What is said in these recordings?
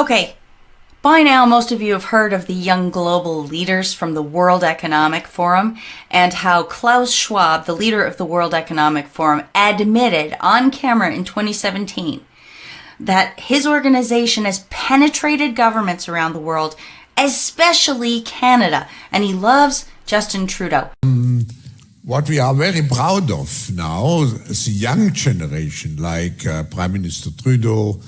Okay, by now most of you have heard of the young global leaders from the World Economic Forum and how Klaus Schwabb, the leader of the World Economic Forum, admitted on camera in 2017 that his organization has penetrated governments around the world, especially Canada, and he loves Justin Trudeau. What we are very proud of now is the young generation, like Prime Minister Trudeau,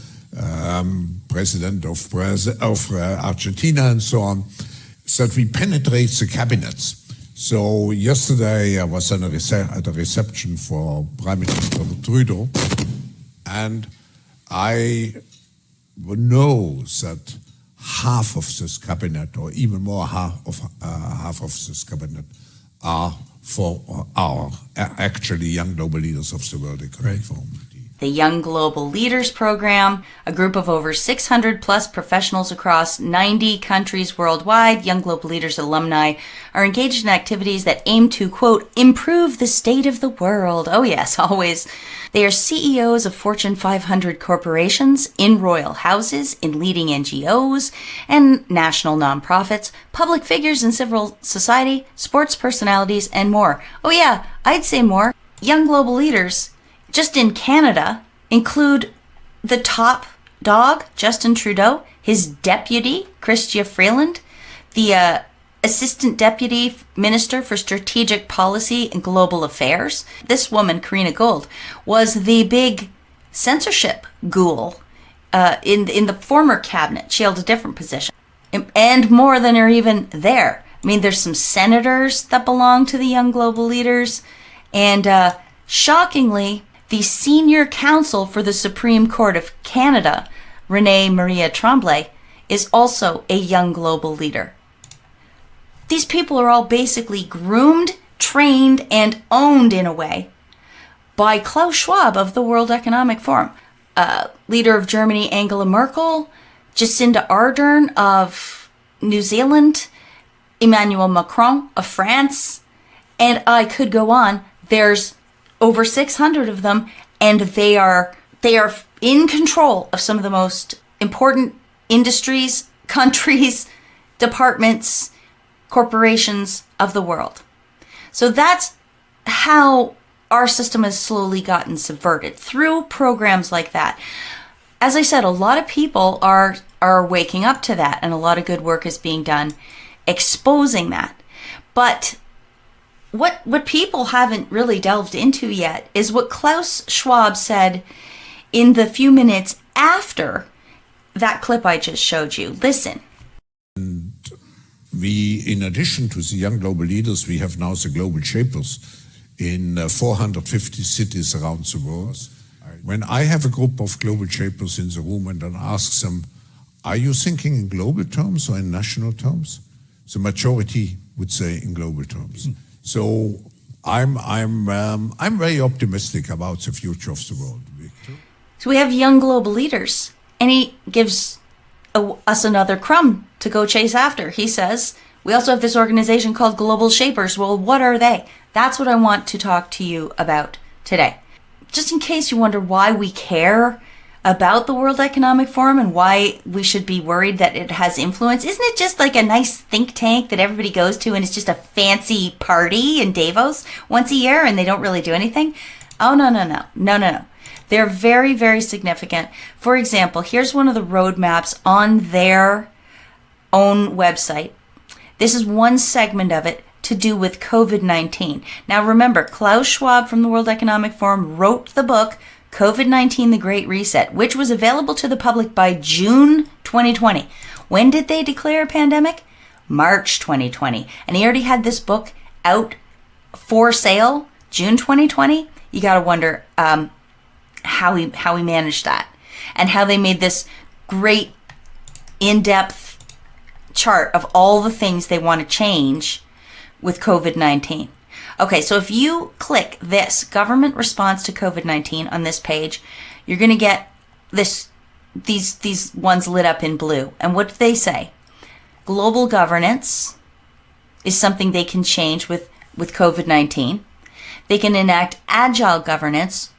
President of Argentina, and so on, is that we penetrate the cabinets. So yesterday I was at a reception for Prime Minister Trudeau, and I know that half of this cabinet, or even more half of this cabinet, are for our actually young global leaders of the World Economic Forum. The Young Global Leaders Program, a group of over 600 plus professionals across 90 countries worldwide, Young Global Leaders alumni are engaged in activities that aim to, quote, improve the state of the world. Oh yes, always. They are CEOs of Fortune 500 corporations, in royal houses, in leading NGOs and national nonprofits, public figures in civil society, sports personalities, and more. Oh yeah, I'd say more. Young Global Leaders, just in Canada, include the top dog, Justin Trudeau, his deputy, Chrystia Freeland, the Assistant Deputy Minister for Strategic Policy and Global Affairs. This woman, Karina Gold, was the big censorship ghoul in the former cabinet. She held a different position. And more than are even there. I mean, there's some senators that belong to the Young Global Leaders. And shockingly, the senior counsel for the Supreme Court of Canada, Renee Maria Tremblay, is also a young global leader. These people are all basically groomed, trained, and owned in a way by Klaus Schwab of the World Economic Forum, leader of Germany, Angela Merkel, Jacinda Ardern of New Zealand, Emmanuel Macron of France, and I could go on. There's over 600 of them, and they are in control of some of the most important industries, countries, departments, corporations of the world. So that's how our system has slowly gotten subverted, through programs like that. As I said, a lot of people are waking up to that, and a lot of good work is being done exposing that. But what people haven't really delved into yet is what Klaus Schwab said in the few minutes after that clip I just showed you. Listen. And we, in addition to the young global leaders, we have now the global shapers in 450 cities around the world. When I have a group of global shapers in the room and then ask them, are you thinking in global terms or in national terms? The majority would say in global terms. So I'm very optimistic about the future of the world. So we have young global leaders, and he gives us another crumb to go chase after. He says, we also have this organization called Global Shapers. Well, what are they? That's what I want to talk to you about today. Just in case you wonder why we care about the World Economic Forum and why we should be worried that it has influence. Isn't it just like a nice think tank that everybody goes to, and it's just a fancy party in Davos once a year and they don't really do anything? Oh, no. They're very, very significant. For example, here's one of the roadmaps on their own website. This is one segment of it to do with COVID-19. Now remember, Klaus Schwab from the World Economic Forum wrote the book COVID-19, The Great Reset, which was available to the public by June 2020. When did they declare a pandemic? March 2020. And he already had this book out for sale June 2020. You got to wonder how he managed that, and how they made this great in-depth chart of all the things they want to change with COVID-19. Okay, so if you click this government response to COVID-19 on this page, you're going to get these ones lit up in blue. And what do they say? Global governance is something they can change with COVID-19. They can enact agile governance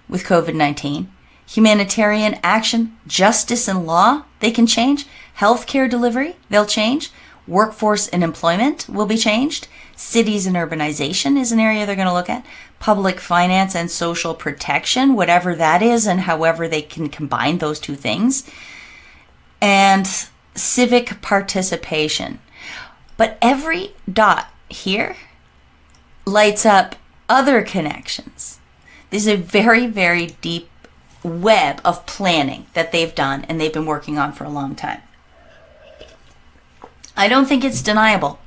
with COVID-19. Humanitarian action, justice and law, they can change. Healthcare delivery, they'll change. Workforce and employment will be changed. Cities and urbanization is an area they're going to look at. Public finance and social protection, whatever that is and however they can combine those two things. And civic participation. But every dot here lights up other connections. This is a very, very deep web of planning that they've done and they've been working on for a long time. I don't think it's deniable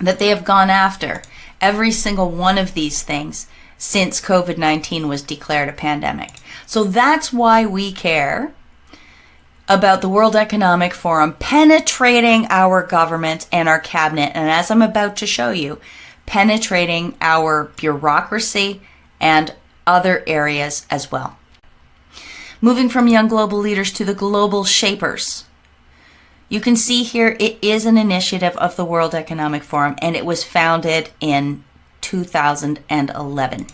that they have gone after every single one of these things since COVID-19 was declared a pandemic. So that's why we care about the World Economic Forum penetrating our government and our cabinet, and as I'm about to show you, penetrating our bureaucracy and other areas as well. Moving from young global leaders to the global shapers. You can see here it is an initiative of the World Economic Forum, and it was founded in 2011.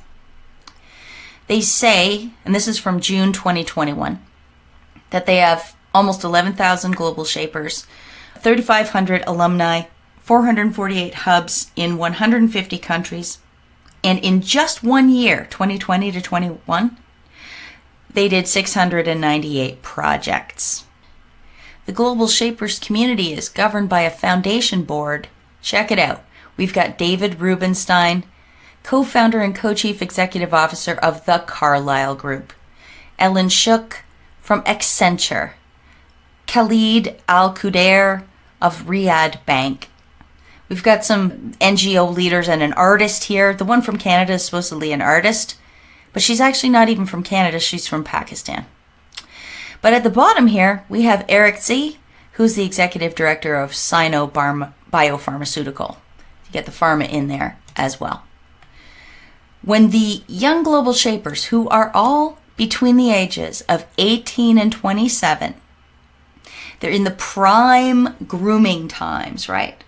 They say, and this is from June 2021, that they have almost 11,000 global shapers, 3,500 alumni, 448 hubs in 150 countries, and in just 1 year, 2020 to 21, they did 698 projects. The Global Shapers community is governed by a foundation board. Check it out. We've got David Rubenstein, co-founder and co-chief executive officer of the Carlyle Group, Ellen Shook from Accenture, Khalid Al-Qudair of Riyadh Bank. We've got some NGO leaders and an artist here. The one from Canada is supposedly an artist, but she's actually not even from Canada. She's from Pakistan. But at the bottom here, we have Eric Z, who's the executive director of Sino Biopharmaceutical. You get the pharma in there as well. When the young global shapers, who are all between the ages of 18 and 27, they're in the prime grooming times, right?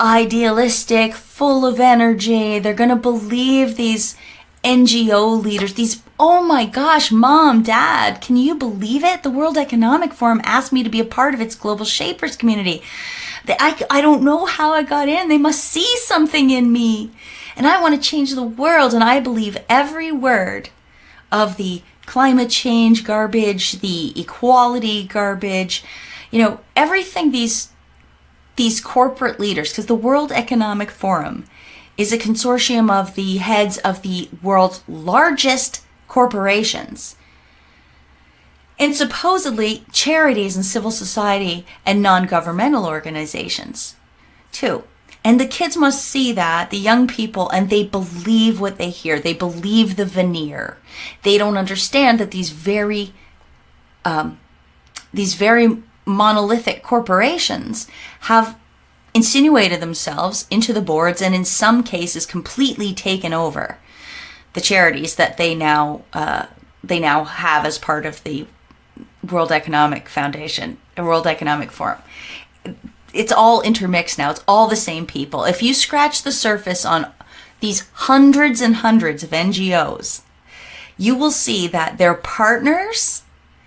Idealistic, full of energy. They're going to believe these NGO leaders, these, oh my gosh, mom, dad, can you believe it? The World Economic Forum asked me to be a part of its global shapers community. I don't know how I got in. They must see something in me. And I want to change the world. And I believe every word of the climate change garbage, the equality garbage, everything these corporate leaders, because the World Economic Forum is a consortium of the heads of the world's largest corporations and supposedly charities and civil society and non-governmental organizations too. And the kids must see that, the young people, and they believe what they hear. They believe the veneer. They don't understand that these very monolithic corporations have insinuated themselves into the boards and in some cases completely taken over the charities that they now have as part of the World Economic Foundation, the World Economic Forum. It's all intermixed now. It's all the same people. If you scratch the surface on these hundreds and hundreds of NGOs, you will see that their partners,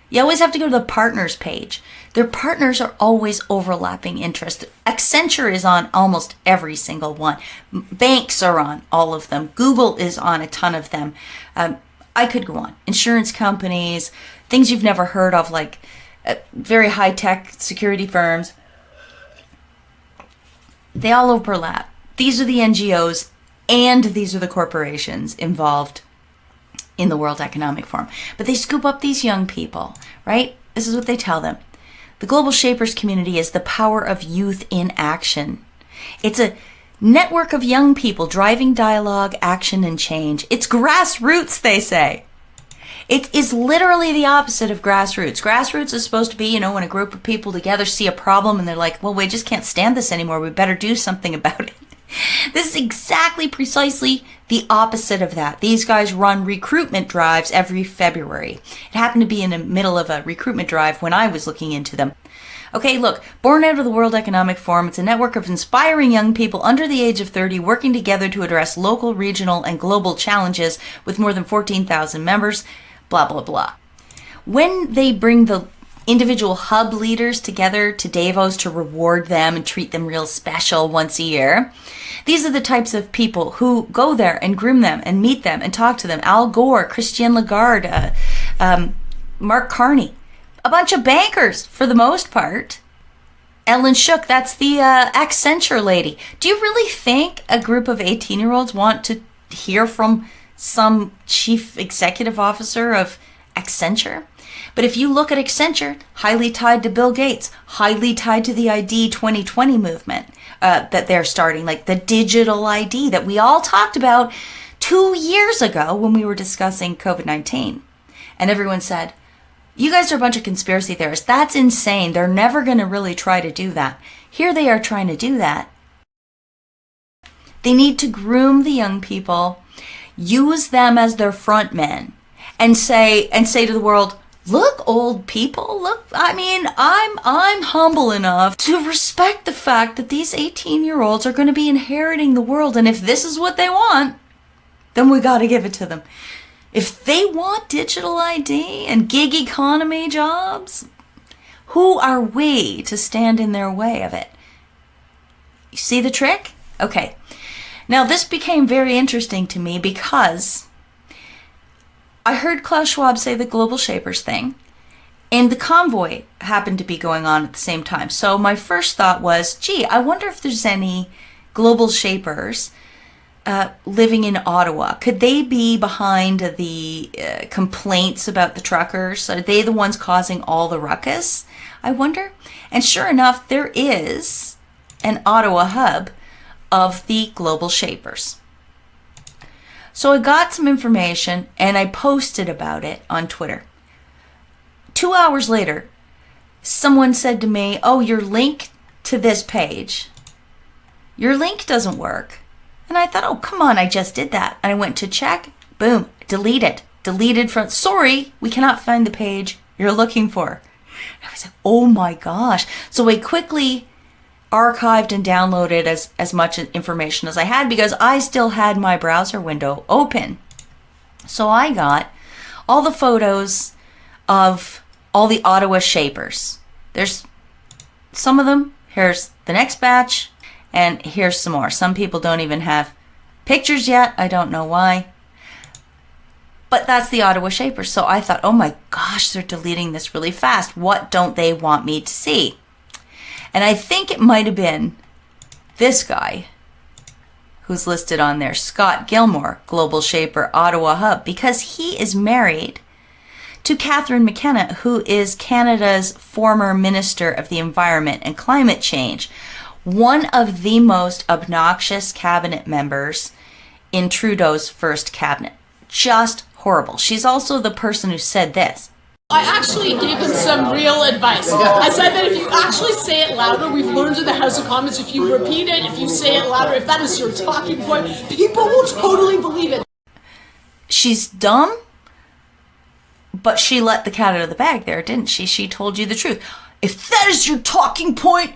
you always have to go to the partners page. Their partners are always overlapping interests. Accenture is on almost every single one. Banks are on all of them. Google is on a ton of them. I could go on. Insurance companies, things you've never heard of, like very high-tech security firms. They all overlap. These are the NGOs and these are the corporations involved in the World Economic Forum. But they scoop up these young people, right? This is what they tell them. The Global Shapers community is the power of youth in action. It's a network of young people driving dialogue, action, and change. It's grassroots, they say. It is literally the opposite of grassroots. Grassroots is supposed to be, when a group of people together see a problem and they're like, well, we just can't stand this anymore. We better do something about it. This is exactly, precisely the opposite of that. These guys run recruitment drives every February. It happened to be in the middle of a recruitment drive when I was looking into them. Okay, look, born out of the World Economic Forum, it's a network of inspiring young people under the age of 30 working together to address local, regional, and global challenges with more than 14,000 members, blah, blah, blah. when they bring the individual hub leaders together to Davos to reward them and treat them real special once a year, these are the types of people who go there and groom them and meet them and talk to them. Al Gore, Christine Lagarde, Mark Carney, a bunch of bankers for the most part. Ellen Shook, that's the Accenture lady. Do you really think a group of 18-year-olds want to hear from some chief executive officer of Accenture? But if you look at Accenture, highly tied to Bill Gates, highly tied to the ID 2020 movement that they're starting, like the digital ID that we all talked about 2 years ago when we were discussing COVID-19. And everyone said, you guys are a bunch of conspiracy theorists. That's insane. They're never going to really try to do that. Here they are trying to do that. They need to groom the young people, use them as their front men, and say to the world, look, old people, look, I mean, I'm humble enough to respect the fact that these 18-year-olds are going to be inheriting the world. And if this is what they want, then we got to give it to them. If they want digital ID and gig economy jobs, who are we to stand in their way of it? You see the trick? Okay. Now, this became very interesting to me because I heard Klaus Schwabb say the global shapers thing, and the convoy happened to be going on at the same time. So my first thought was, gee, I wonder if there's any global shapers living in Ottawa. Could they be behind the complaints about the truckers? Are they the ones causing all the ruckus? I wonder. And sure enough, there is an Ottawa hub of the global shapers. So I got some information and I posted about it on Twitter. 2 hours later, someone said to me, oh, your link to this page, your link doesn't work. And I thought, oh, come on, I just did that. And I went to check, boom, deleted from, sorry, we cannot find the page you're looking for. And I was like, oh my gosh. So I quickly archived and downloaded as much information as I had because I still had my browser window open. So I got all the photos of all the Ottawa shapers. There's some of them. Here's the next batch, and here's some more. Some people don't even have pictures yet. I don't know why. But that's the Ottawa shapers. So I thought, oh my gosh, they're deleting this really fast. What don't they want me to see? And I think it might have been this guy who's listed on there, Scott Gilmore, Global Shaper, Ottawa Hub, because he is married to Catherine McKenna, who is Canada's former Minister of the Environment and Climate Change, one of the most obnoxious cabinet members in Trudeau's first cabinet. Just horrible. She's also the person who said this. I actually gave him some real advice. I said that if you actually say it louder, we've learned in the House of Commons, if you repeat it, if you say it louder, if that is your talking point, people will totally believe it. She's dumb, but she let the cat out of the bag there, didn't she? She told you the truth. If that is your talking point,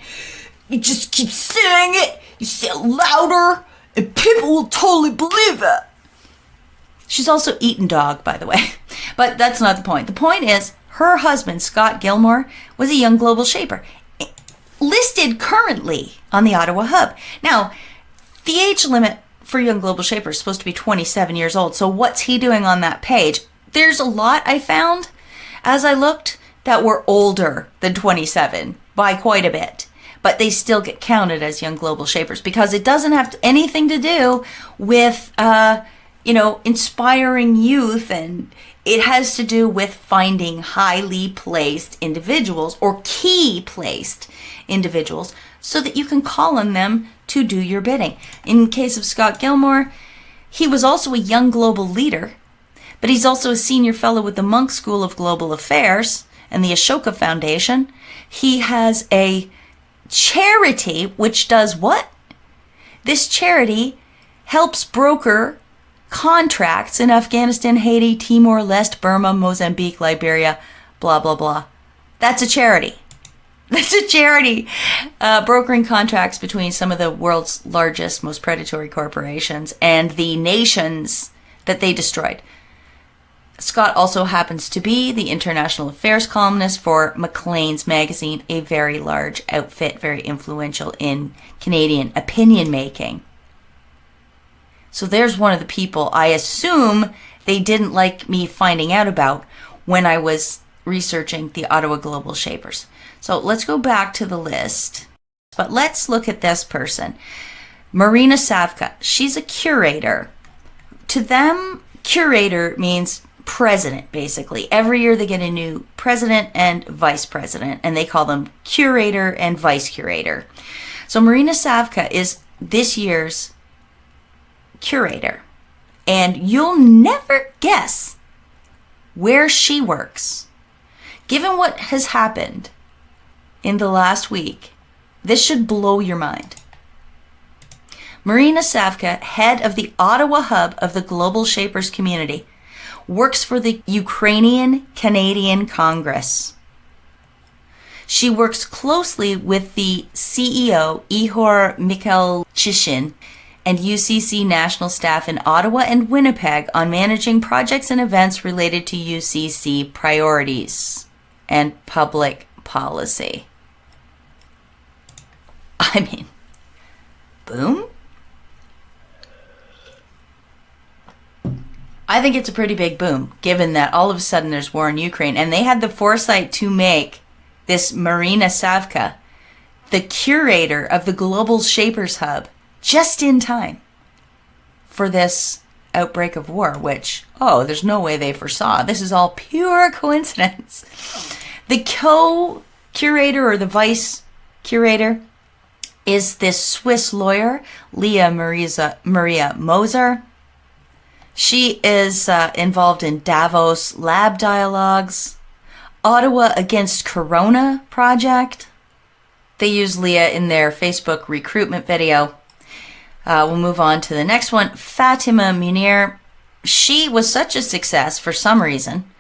you just keep saying it, you say it louder, and people will totally believe it. She's also eaten dog, by the way. But that's not the point. The point is, her husband, Scott Gilmore, was a young global shaper, listed currently on the Ottawa Hub. Now, the age limit for young global shaper is supposed to be 27 years old. So what's he doing on that page? There's a lot I found, as I looked, that were older than 27 by quite a bit. But they still get counted as young global shapers because it doesn't have anything to do with inspiring youth, and it has to do with finding highly placed individuals or key placed individuals so that you can call on them to do your bidding. In the case of Scott Gilmore, he was also a young global leader, but he's also a senior fellow with the Munk School of Global Affairs and the Ashoka Foundation. He has a charity which does what? This charity helps broker contracts in Afghanistan, Haiti, Timor-Leste, Burma, Mozambique, Liberia, blah, blah, blah. That's a charity. That's a charity brokering contracts between some of the world's largest, most predatory corporations and the nations that they destroyed. Scott also happens to be the international affairs columnist for Maclean's magazine, a very large outfit, very influential in Canadian opinion making. So there's one of the people I assume they didn't like me finding out about when I was researching the Ottawa Global Shapers. So let's go back to the list. But let's look at this person. Marina Savka. She's a curator. To them, curator means president, basically. Every year they get a new president and vice president, and they call them curator and vice curator. So Marina Savka is this year's curator. And you'll never guess where she works. Given what has happened in the last week, this should blow your mind. Marina Savka, head of the Ottawa hub of the Global Shapers community, works for the Ukrainian Canadian Congress. She works closely with the CEO, Ihor Mikhailchishin, and UCC national staff in Ottawa and Winnipeg on managing projects and events related to UCC priorities and public policy. I mean, boom? I think it's a pretty big boom, given that all of a sudden there's war in Ukraine, and they had the foresight to make this Marina Savka the curator of the Global Shapers Hub just in time for this outbreak of war, which, there's no way they foresaw. This is all pure coincidence. The co-curator or the vice curator is this Swiss lawyer, Leah Maria Moser. She is involved in Davos Lab Dialogues, Ottawa Against Corona project. They use Leah in their Facebook recruitment video. We'll move on to the next one. Fatima Munir. She was such a success for some reason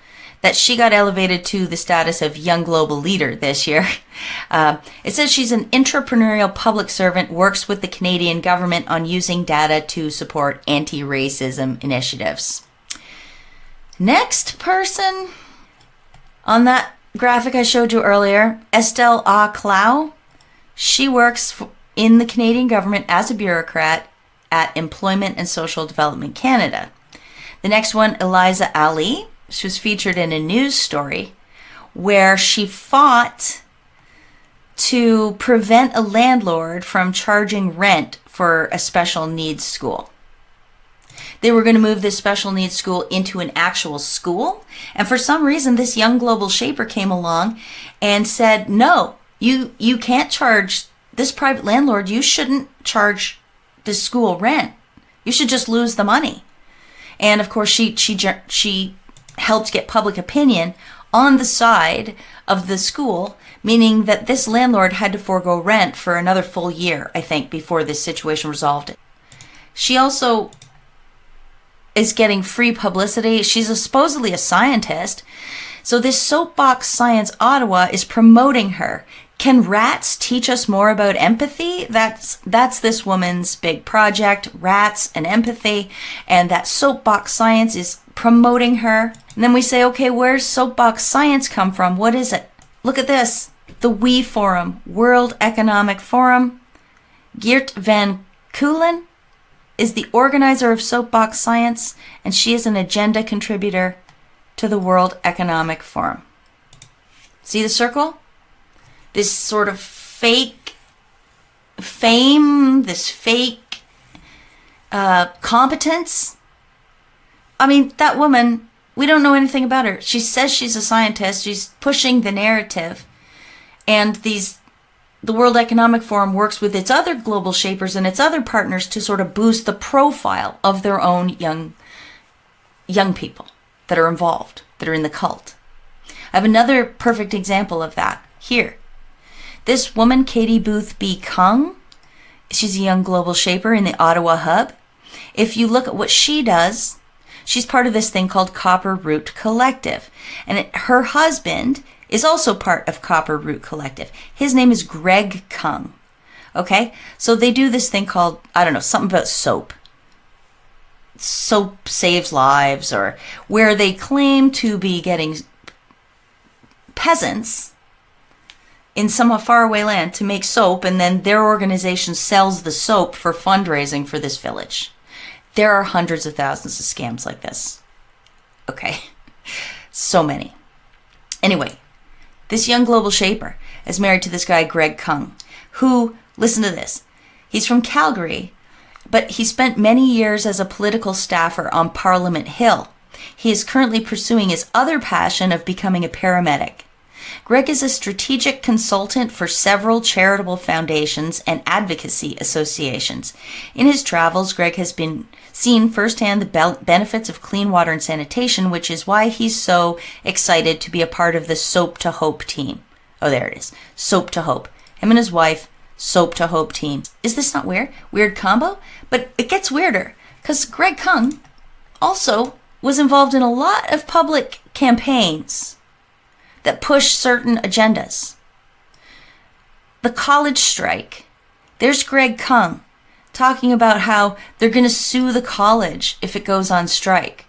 that she got elevated to the status of Young Global Leader this year. It says she's an entrepreneurial public servant, works with the Canadian government on using data to support anti-racism initiatives. Next person on that graphic I showed you earlier, Estelle A. Klaus. She works in the Canadian government as a bureaucrat at Employment and Social Development Canada. The next one, Eliza Ali. She was featured in a news story where she fought to prevent a landlord from charging rent for a special needs school. They were going to move this special needs school into an actual school, and for some reason this young global shaper came along and said, no, you can't charge this private landlord, you shouldn't charge the school rent. You should just lose the money. And of course she helped get public opinion on the side of the school, meaning that this landlord had to forego rent for another full year, I think, before this situation resolved. She also is getting free publicity. She's supposedly a scientist. So this Soapbox Science Ottawa is promoting her. Can rats teach us more about empathy? That's this woman's big project, rats and empathy, and that Soapbox Science is promoting her. And then we say, okay, where's Soapbox Science come from? What is it? Look at this. The WE Forum, World Economic Forum. Geert van Keulen is the organizer of Soapbox Science, and she is an agenda contributor to the World Economic Forum. See the circle? This sort of fake fame, this fake competence. I mean, that woman, we don't know anything about her. She says she's a scientist. She's pushing the narrative. And the World Economic Forum works with its other global shapers and its other partners to sort of boost the profile of their own young people that are involved, that are in the cult. I have another perfect example of that here. This woman, Katie Booth B. Kung, she's a young global shaper in the Ottawa hub. If you look at what she does, she's part of this thing called Copper Root Collective. And her husband is also part of Copper Root Collective. His name is Greg Kung. Okay? So they do this thing called, I don't know, something about soap. soap saves lives, or where they claim to be getting peasants in some faraway land to make soap, and then their organization sells the soap for fundraising for this village. There are hundreds of thousands of scams like this. Okay. So many. Anyway, this young global shaper is married to this guy, Greg Kung, who, listen to this, he's from Calgary, but he spent many years as a political staffer on Parliament Hill. He is currently pursuing his other passion of becoming a paramedic. Greg is a strategic consultant for several charitable foundations and advocacy associations. In his travels, Greg has been seen firsthand the benefits of clean water and sanitation, which is why he's so excited to be a part of the Soap to Hope team. Oh, there it is. Soap to Hope. Him and his wife, Soap to Hope team. Is this not weird? Weird combo? But it gets weirder, because Greg Kung also was involved in a lot of public campaigns that push certain agendas. The college strike. There's Greg Kung talking about how they're going to sue the college if it goes on strike.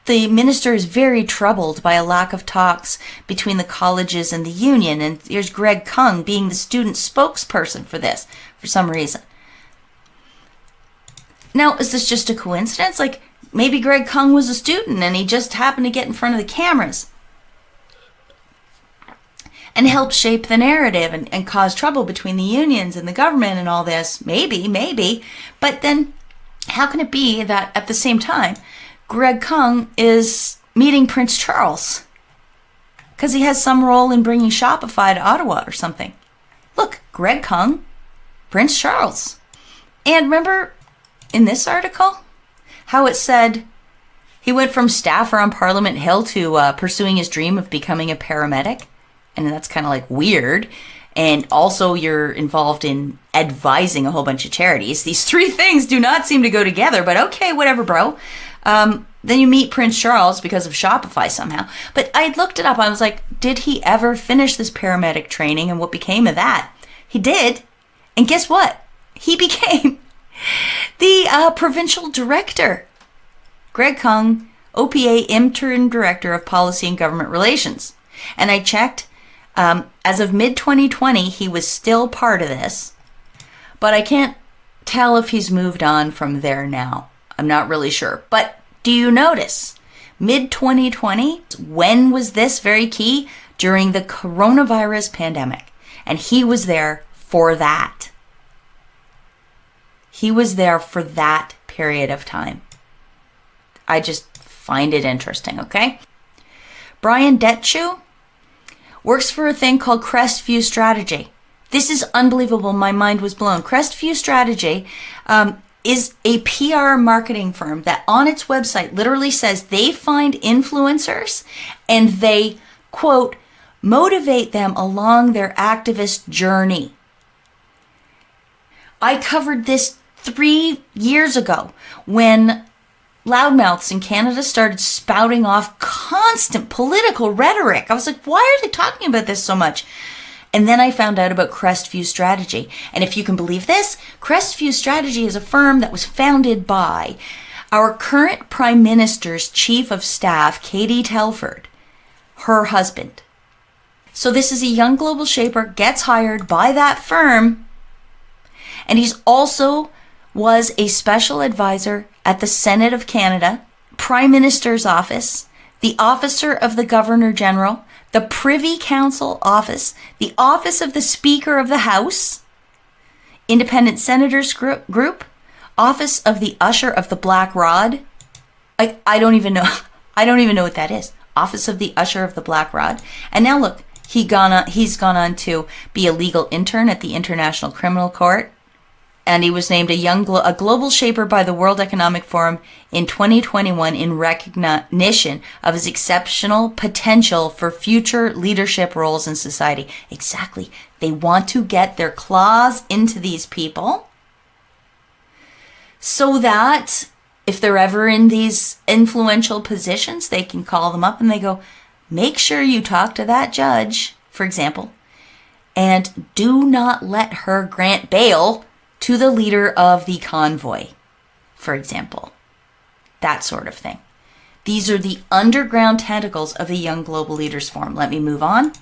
The minister is very troubled by a lack of talks between the colleges and the union, and here's Greg Kung being the student spokesperson for this for some reason. Now, is this just a coincidence? Like, maybe Greg Kung was a student and he just happened to get in front of the cameras and help shape the narrative and cause trouble between the unions and the government and all this. Maybe. But then how can it be that at the same time, Greg Kung is meeting Prince Charles? Because he has some role in bringing Shopify to Ottawa or something. Look, Greg Kung, Prince Charles. And remember in this article how it said he went from staffer on Parliament Hill to pursuing his dream of becoming a paramedic? And that's kind of like weird. And also you're involved in advising a whole bunch of charities. These three things do not seem to go together, but okay, whatever, bro. Then you meet Prince Charles because of Shopify somehow. But I looked it up. I was like, did he ever finish this paramedic training, and what became of that? He did. And guess what? He became the provincial director. Greg Kung, OPA interim director of policy and government relations. And I checked. As of mid-2020, he was still part of this, but I can't tell if he's moved on from there now. I'm not really sure. But do you notice? Mid-2020, when was this very key? During the coronavirus pandemic. And he was there for that. He was there for that period of time. I just find it interesting, okay? Brian Detchu works for a thing called Crestview Strategy. This is unbelievable. My mind was blown. Crestview Strategy is a PR marketing firm that on its website literally says they find influencers and they, quote, motivate them along their activist journey. I covered this 3 years ago when loudmouths in Canada started spouting off constant political rhetoric. I was like, why are they talking about this so much? And then I found out about Crestview Strategy. And if you can believe this, Crestview Strategy is a firm that was founded by our current Prime Minister's Chief of Staff, Katie Telford, her husband. So this is a young global shaper, gets hired by that firm, and he's also was a special advisor at the Senate of Canada, Prime Minister's Office, the Officer of the Governor General, the Privy Council Office, the Office of the Speaker of the House, Independent Senators Group, Office of the Usher of the Black Rod. I don't even know. I don't even know what that is. Office of the Usher of the Black Rod. And now look, he's gone on to be a legal intern at the International Criminal Court. And he was named a global shaper by the World Economic Forum in 2021 in recognition of his exceptional potential for future leadership roles in society. Exactly. They want to get their claws into these people so that if they're ever in these influential positions, they can call them up and they go, make sure you talk to that judge, for example, and do not let her grant bail to the leader of the convoy, for example. that sort of thing. These are the underground tentacles of the Young Global Leaders Forum. Let me move on.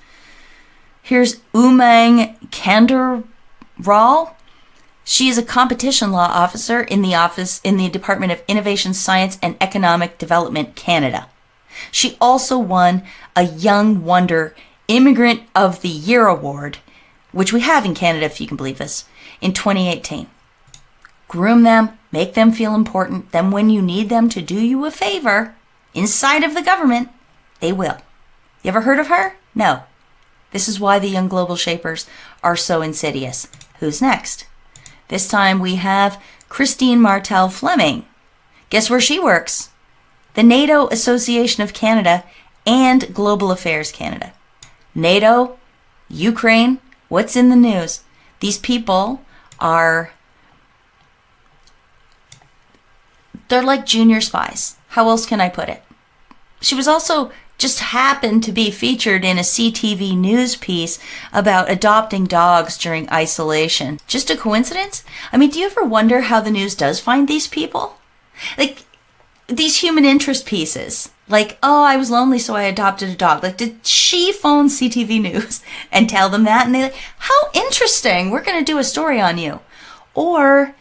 Here's Umang Kandaral. She is a competition law officer in the Department of Innovation, Science and Economic Development, Canada. She also won a Young Wonder Immigrant of the Year award, which we have in Canada, if you can believe this, in 2018. Groom them, make them feel important. Then when you need them to do you a favor inside of the government, they will. You ever heard of her? No. This is why the Young Global Shapers are so insidious. Who's next? This time we have Christine Martel Fleming. Guess where she works? The NATO Association of Canada and Global Affairs Canada. NATO, Ukraine, what's in the news? These people they're like junior spies. How else can I put it? She was also just happened to be featured in a CTV news piece about adopting dogs during isolation. Just a coincidence? I mean, do you ever wonder how the news does find these people? Like, these human interest pieces. Like, oh, I was lonely, so I adopted a dog. Like, did she phone CTV News and tell them that? And they're like, how interesting. We're going to do a story on you. Or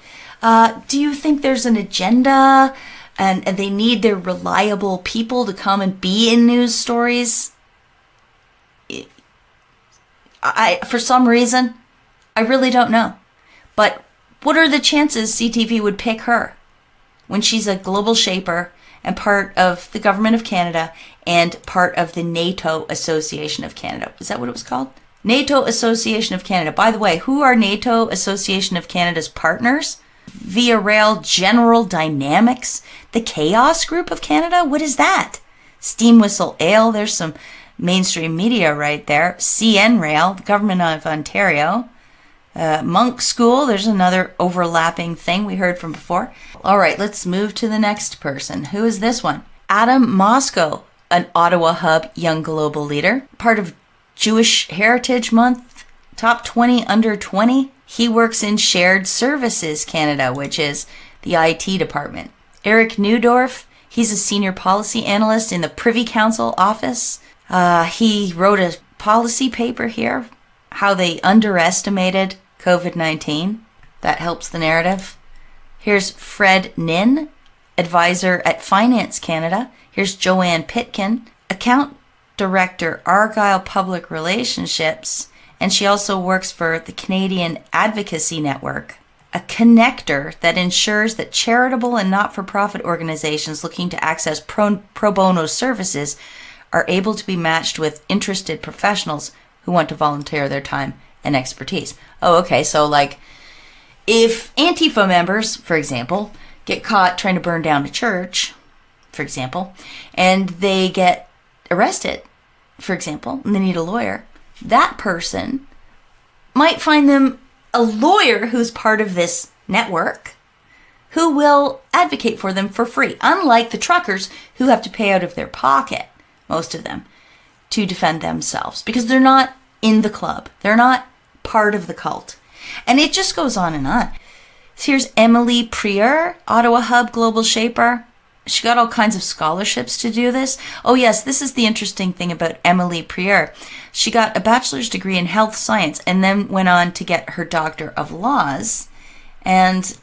do you think there's an agenda and they need their reliable people to come and be in news stories? For some reason, I really don't know. But what are the chances CTV would pick her when she's a global shaper and part of the government of Canada and part of the NATO Association of Canada? Is that what it was called? NATO Association of Canada. By the way, who are NATO Association of Canada's partners? Via Rail General Dynamics, the Chaos Group of Canada. What is that? Steam Whistle Ale. There's some mainstream media right there. CN Rail, the Government of Ontario. Monk School. There's another overlapping thing we heard from before. All right, let's move to the next person. Who is this one? Adam Moscow, an Ottawa Hub Young Global Leader, part of Jewish Heritage Month, top 20 under 20. He works in Shared Services Canada, which is the IT department. Eric Neudorf, he's a senior policy analyst in the Privy Council office. He wrote a policy paper here, how they underestimated COVID-19. That helps the narrative. Here's Fred Nin, advisor at Finance Canada. Here's Joanne Pitkin, account director, Argyle Public Relationships. And she also works for the Canadian Advocacy Network, a connector that ensures that charitable and not-for-profit organizations looking to access pro bono services are able to be matched with interested professionals who want to volunteer their time and expertise. Oh, okay, so like if Antifa members, for example, get caught trying to burn down a church, for example, and they get arrested, for example, and they need a lawyer, that person might find them a lawyer who's part of this network who will advocate for them for free, unlike the truckers who have to pay out of their pocket, most of them, to defend themselves because they're not in the club. They're not part of the cult. And it just goes on and on. So here's Emily Prieur, Ottawa Hub Global Shaper. She got all kinds of scholarships to do this. Oh yes, this is the interesting thing about Emily Prieur. She got a bachelor's degree in health science and then went on to get her Doctor of Laws. And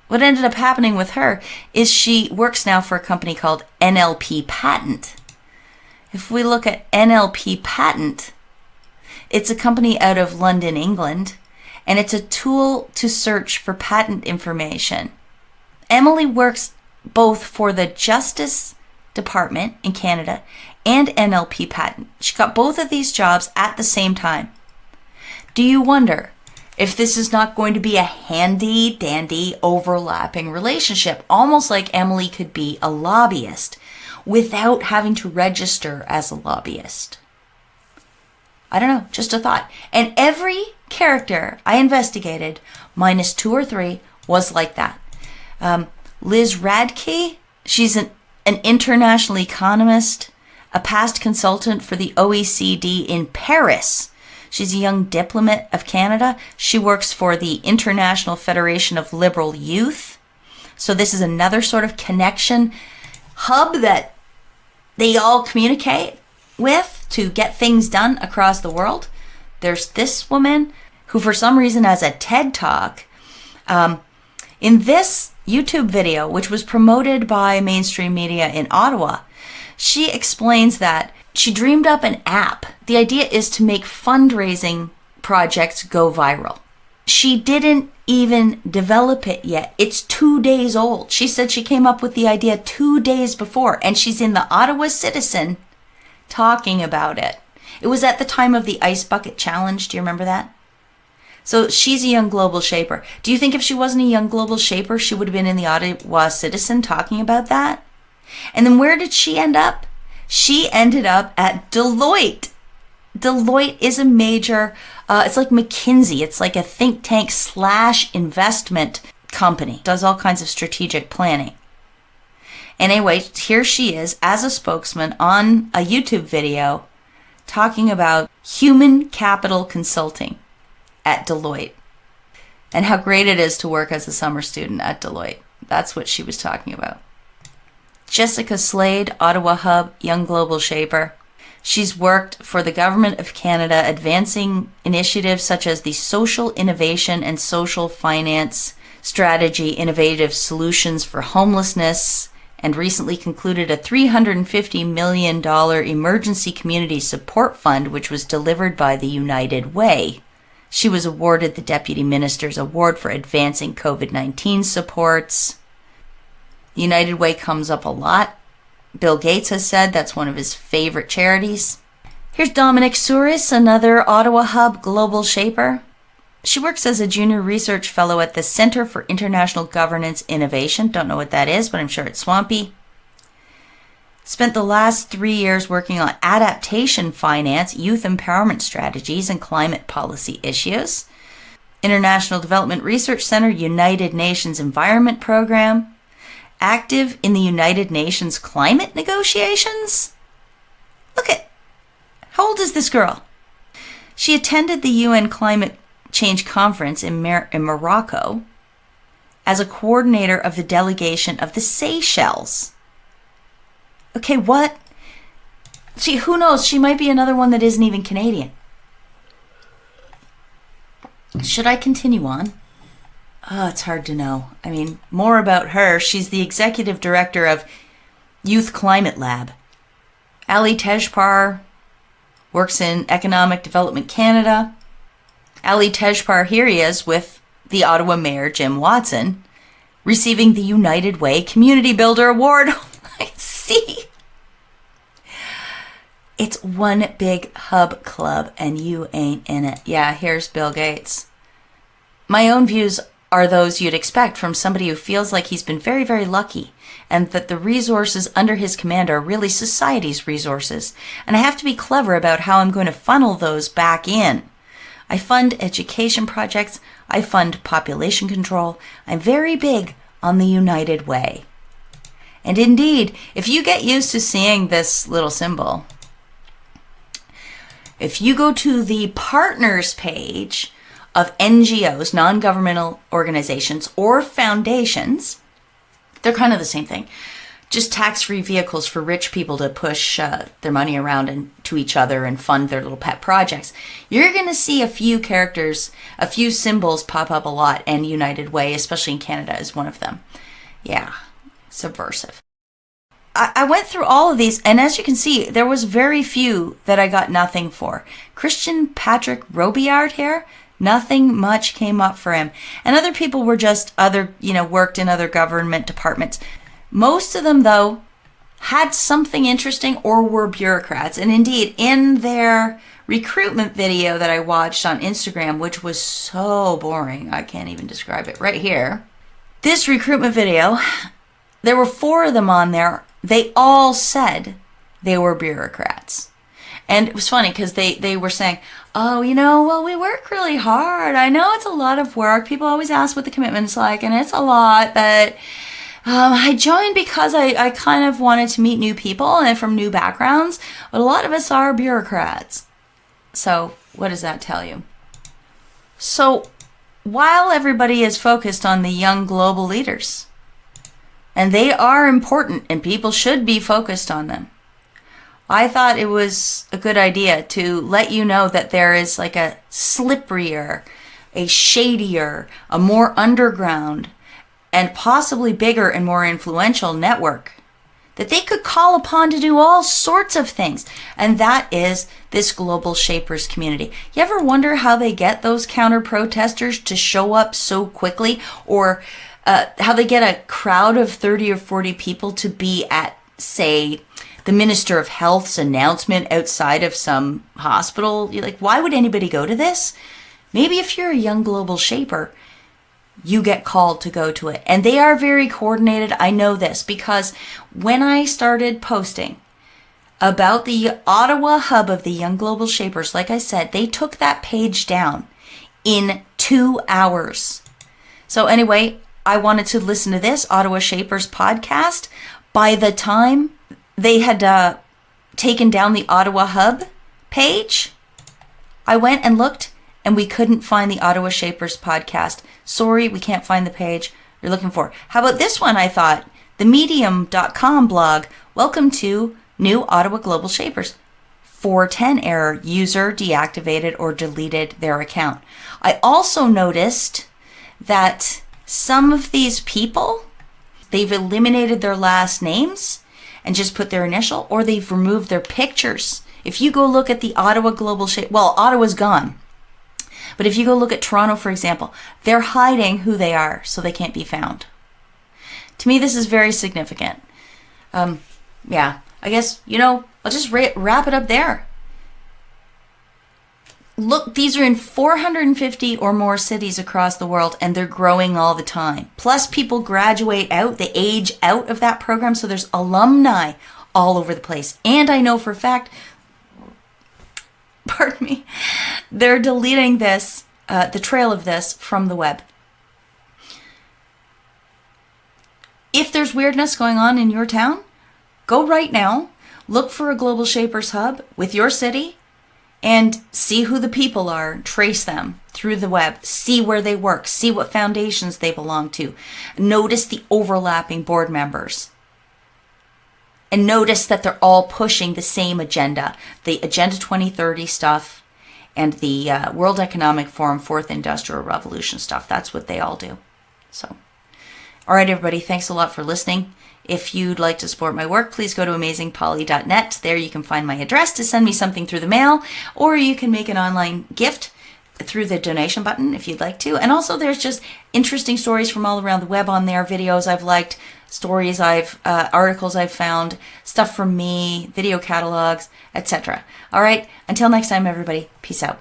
what ended up happening with her is she works now for a company called NLP Patent. If we look at NLP Patent, it's a company out of London, England, and it's a tool to search for patent information. Emily works both for the Justice Department in Canada and NLP Patent. She got both of these jobs at the same time. Do you wonder if this is not going to be a handy-dandy overlapping relationship, almost like Emily could be a lobbyist without having to register as a lobbyist? I don't know, just a thought. And every character I investigated, minus 2 or 3, was like that. Liz Radke, she's an international economist, a past consultant for the OECD in Paris. She's a young diplomat of Canada. She works for the International Federation of Liberal Youth. So this is another sort of connection hub that they all communicate with to get things done across the world. There's this woman who for some reason has a TED Talk. In this YouTube video, which was promoted by mainstream media in Ottawa, she explains that she dreamed up an app. The idea is to make fundraising projects go viral. She didn't even develop it yet. It's 2 days old. She said she came up with the idea 2 days before, and she's in the Ottawa Citizen talking about it. It was at the time of the Ice Bucket Challenge. Do you remember that? So she's a young global shaper. Do you think if she wasn't a young global shaper, she would have been in the Ottawa Citizen talking about that? And then where did she end up? She ended up at Deloitte. Deloitte is a major, it's like McKinsey. It's like a think tank / investment company. Does all kinds of strategic planning. Anyway, here she is as a spokesman on a YouTube video talking about human capital consulting at Deloitte and how great it is to work as a summer student at Deloitte. That's what she was talking about. Jessica Slade, Ottawa Hub, Young Global Shaper. She's worked for the Government of Canada advancing initiatives such as the Social Innovation and Social Finance Strategy Innovative Solutions for Homelessness, and recently concluded a $350 million emergency community support fund, which was delivered by the United Way. She was awarded the Deputy Minister's Award for advancing COVID-19 supports. The United Way comes up a lot. Bill Gates has said that's one of his favorite charities. Here's Dominic Souris, another Ottawa Hub global shaper. She works as a junior research fellow at the Center for International Governance Innovation. Don't know what that is, but I'm sure it's swampy. Spent the last 3 years working on adaptation finance, youth empowerment strategies, and climate policy issues. International Development Research Center, United Nations Environment Program. Active in the United Nations climate negotiations? Look at, how old is this girl? She attended the UN Climate Change Conference in Morocco as a coordinator of the delegation of the Seychelles. Okay, what? See, who knows? She might be another one that isn't even Canadian. Should I continue on? Oh, it's hard to know. I mean, more about her. She's the executive director of Youth Climate Lab. Ali Tejpar works in Economic Development Canada. Ali Tejpar, here he is with the Ottawa Mayor, Jim Watson, receiving the United Way Community Builder Award. See? It's one big hub club and you ain't in it. Yeah, here's Bill Gates. My own views are those you'd expect from somebody who feels like he's been very, very lucky and that the resources under his command are really society's resources. And I have to be clever about how I'm going to funnel those back in. I fund education projects. I fund population control. I'm very big on the United Way. And indeed, if you get used to seeing this little symbol, if you go to the partners page of NGOs, non-governmental organizations, or foundations, they're kind of the same thing. Just tax-free vehicles for rich people to push their money around and to each other and fund their little pet projects. You're going to see a few characters, a few symbols pop up a lot, and United Way, especially in Canada, is one of them. Yeah, subversive. I went through all of these, and as you can see, there was very few that I got nothing for. Christian Patrick Robillard here, nothing much came up for him. And other people were just worked in other government departments. Most of them, though, had something interesting or were bureaucrats. And indeed, in their recruitment video that I watched on Instagram, which was so boring, I can't even describe it right here. This recruitment video, there were 4 of them on there. They all said they were bureaucrats. And it was funny because they were saying, oh, we work really hard. I know it's a lot of work. People always ask what the commitment's like, and it's a lot, but I joined because I kind of wanted to meet new people and from new backgrounds, but a lot of us are bureaucrats. So what does that tell you? So while everybody is focused on the young global leaders, And they are important, and people should be focused on them. I thought it was a good idea to let you know that there is like a slipperier, a shadier, a more underground, and possibly bigger and more influential network that they could call upon to do all sorts of things. And that is this Global Shapers community. You ever wonder how they get those counter-protesters to show up so quickly, or how they get a crowd of 30 or 40 people to be at, say, the Minister of Health's announcement outside of some hospital? You're like, why would anybody go to this? Maybe if you're a young global shaper, you get called to go to it. And they are very coordinated. I know this because when I started posting about the Ottawa hub of the Young Global Shapers, like I said, they took that page down in 2 hours. So anyway, I wanted to listen to this Ottawa Shapers podcast. By the time they had taken down the Ottawa hub page, I went and looked, and we couldn't find the Ottawa Shapers podcast. Sorry, we can't find the page you're looking for. How about this one, I thought? The medium.com blog. Welcome to new Ottawa Global Shapers. 410 error. User deactivated or deleted their account. I also noticed that some of these people, they've eliminated their last names and just put their initial, or they've removed their pictures. If you go look at the Ottawa Global Shape, well, Ottawa's gone. But if you go look at Toronto, for example, they're hiding who they are so they can't be found. To me, this is very significant. Yeah, I guess, I'll just wrap it up there. Look, these are in 450 or more cities across the world, and they're growing all the time. Plus, people graduate out, they age out of that program, so there's alumni all over the place. And I know for a fact, pardon me, they're deleting this, the trail of this from the web. If there's weirdness going on in your town, go right now, look for a Global Shapers hub with your city, and see who the people are, trace them through the web, see where they work, see what foundations they belong to. Notice the overlapping board members. And notice that they're all pushing the same agenda, the Agenda 2030 stuff and the World Economic Forum, Fourth Industrial Revolution stuff. That's what they all do. So, all right, everybody, thanks a lot for listening. If you'd like to support my work, please go to amazingpolly.net. There you can find my address to send me something through the mail, or you can make an online gift through the donation button if you'd like to. And also there's just interesting stories from all around the web on there, videos I've liked, stories articles I've found, stuff from me, video catalogs, etc. All right, until next time, everybody, peace out.